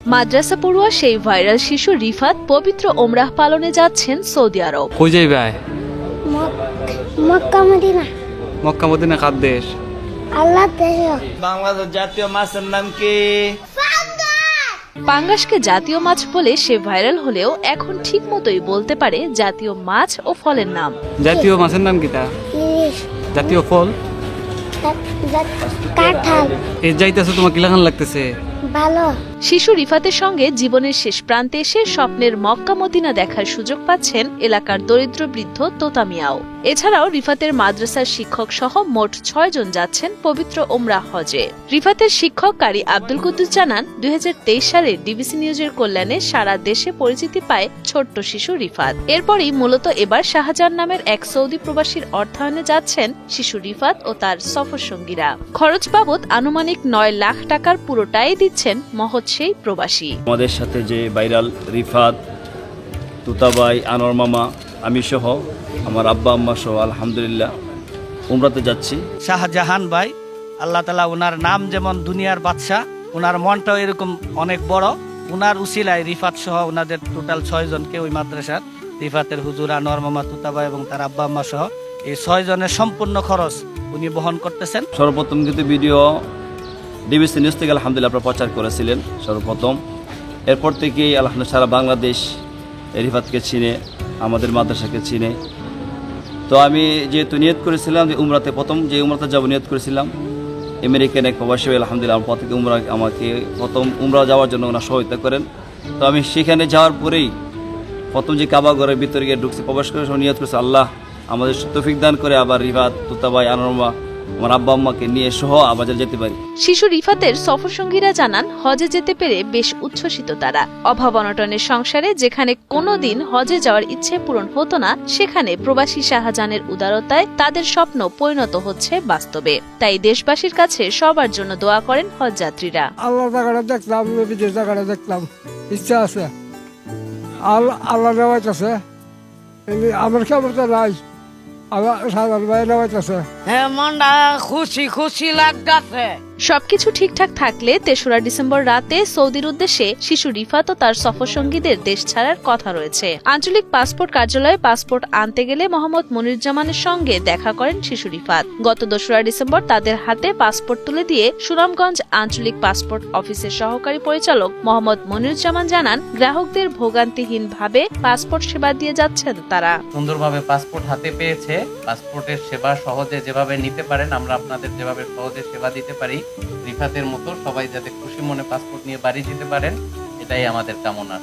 মাদ্রাসা পড়ুয়া সেই ভাইরাল শিশু রিফাত পবিত্র ওমরাহ পালনে যাচ্ছেন সৌদি আরব। কই যাই ভাই? Mecca Medina. মক্কা মদিনা কার দেশ? আল্লাহ দেশ। বাংলাদেশ জাতীয় মাছের নাম কি? পাঙ্গাসকে জাতীয় মাছ বলে সে ভাইরাল হলেও এখন ঠিক মতোই বলতে পারে জাতীয় মাছ ও ফলের নাম। জাতীয় মাছের নাম কিটা? ইলিশ। জাতীয় ফল? কাঁঠাল। এই যাইতেছে তোমার কি লাগান লাগতেছে? ভালো। শিশু রিফাতের সঙ্গে জীবনের শেষ প্রান্তে এসে স্বপ্নের মক্কা মদিনা দেখার সুযোগ পাচ্ছেন এলাকার দরিদ্র বৃদ্ধ তোতা মিয়াও। এছাড়াও রিফাতের মাদ্রাসার শিক্ষক সহ মোট ৬ জন যাচ্ছেন পবিত্র ওমরাহ হজে। রিফাতের শিক্ষক কারি আব্দুল কুদ্দুস জানান, ২০২৩ সালে ডিবিসি নিউজের কল্যাণে সারা দেশে পরিচিতি পায় ছোট্ট শিশু রিফাত। এরপরই মূলত এবার শাহজাহান নামের এক সৌদি প্রবাসীর অর্থায়নে যাচ্ছেন শিশু রিফাত ও তার সফর সঙ্গীরা। খরচ বাবদ আনুমানিক ৯ লাখ টাকার পুরোটাই দিচ্ছেন মহৎ সেই প্রবাসী। আমাদের সাথে যে ভাইরাল রিফাত, তুতাবাই, আনোয়ার মামা, আমি সহ আমার আব্বা আম্মা সহ আলহামদুলিল্লাহ উমরাতে যাচ্ছি। শাহজাহান ভাই, আল্লাহ তাআলা ওনার নাম যেমন দুনিয়ার বাদশাহ, ওনার মনটাও এরকম অনেক বড়। ওনার উসিলায় রিফাত সহ ওনাদের টোটাল ৬ জনকে ওই মাদ্রাসার রিফাতের হুজুর, আনোয়ার মামা, তুতাবাই এবং তার আব্বা আম্মা সহ এই ৬ জনের সম্পূর্ণ খরচ উনি বহন করতেছেন। সর্বপ্রথম কিন্তু ভিডিও ডিবিসি নিউজ থেকে আলহামদুলিল্লাহ আপনারা প্রচার করেছিলেন সর্বপ্রথম। এরপর থেকেই আলহামদুলিল্লাহ সারা বাংলাদেশ রিফাতকে চিনে, আমাদের মাদ্রাসাকে চিনে। তো আমি যেহেতু নিয়ত করেছিলাম যে উমরাতে প্রথম যে উমরাতে যাবো নিয়ত করেছিলাম, আমেরিকান এক প্রবাসী আলহামদুলিল্লাহ আমার প্রত্যেকে আমাকে প্রথম উমরা যাওয়ার জন্য ওনারা সহায়তা করেন। তো আমি সেখানে যাওয়ার পরেই প্রথম যে কাবা ঘরের ভিতরে গিয়ে ঢুকছি, প্রবেশ করে সব নিয়ত করেছি আল্লাহ আমাদের তৌফিক দান করে আবার রিফাত, তুতাবাই, আনোয়ার, আমার আব্বা আম্মাকে নিয়ে সহ আবার যেতে পারি। শিশু রিফাতের সফর সঙ্গীরা জানান, হজে যেতে পেরে বেশ উচ্ছ্বসিত তারা। অভাব অনটনের সংসারে যেখানে কোনোদিন হজে যাওয়ার ইচ্ছে পূরণ হতো না, সেখানে প্রবাসী শাহজাহানের উদারতায় তাদের স্বপ্ন পরিণত হচ্ছে বাস্তবে। তাই দেশবাসীর কাছে সবার জন্য দোয়া করেন হজযাত্রীরা। আল্লাহ জায়গাটা দেখলাম, বিদেশ জায়গাটা দেখলাম, ইচ্ছা আছে, আল্লাহ নেওয়াইতে আছে, আমার ক্ষমতা নাই, আমার সাধারণ ভাই নেওয়াইতে আছে। হ্যাঁ, মনটা খুশি খুশি লাগতেছে। সবকিছু ঠিকঠাক থাকলে ৩রা ডিসেম্বর রাতে সৌদির উদ্দেশ্যে শিশু রিফাত ও তার সফর সঙ্গীদের দেশ ছাড়ার কথা রয়েছে। আঞ্চলিক পাসপোর্ট কার্যালয়ে পাসপোর্ট আনতে গেলে মোহাম্মদ মনিরুজ্জামানের সঙ্গে দেখা করেন শিশু রিফাত। গত ২রা ডিসেম্বর তাদের হাতে পাসপোর্ট তুলে দিয়ে সুনামগঞ্জ আঞ্চলিক পাসপোর্ট অফিসের সহকারী পরিচালক মোহাম্মদ মনিরুজ্জামান জানান, গ্রাহকদের ভোগান্তিহীনভাবে পাসপোর্ট সেবা দিয়ে যাচ্ছেন তারা। সুন্দরভাবে পাসপোর্ট হাতে পেয়েছে। পাসপোর্টের সেবা সহজে যেভাবে নিতে পারেন, আমরা আপনাদের যেভাবে সহজে সেবা দিতে পারি, রিফাতের মতো সবাই যাতে খুশি মনে পাসপোর্ট নিয়ে বাড়ি যেতে পারেন, এটাই আমাদের কামনা।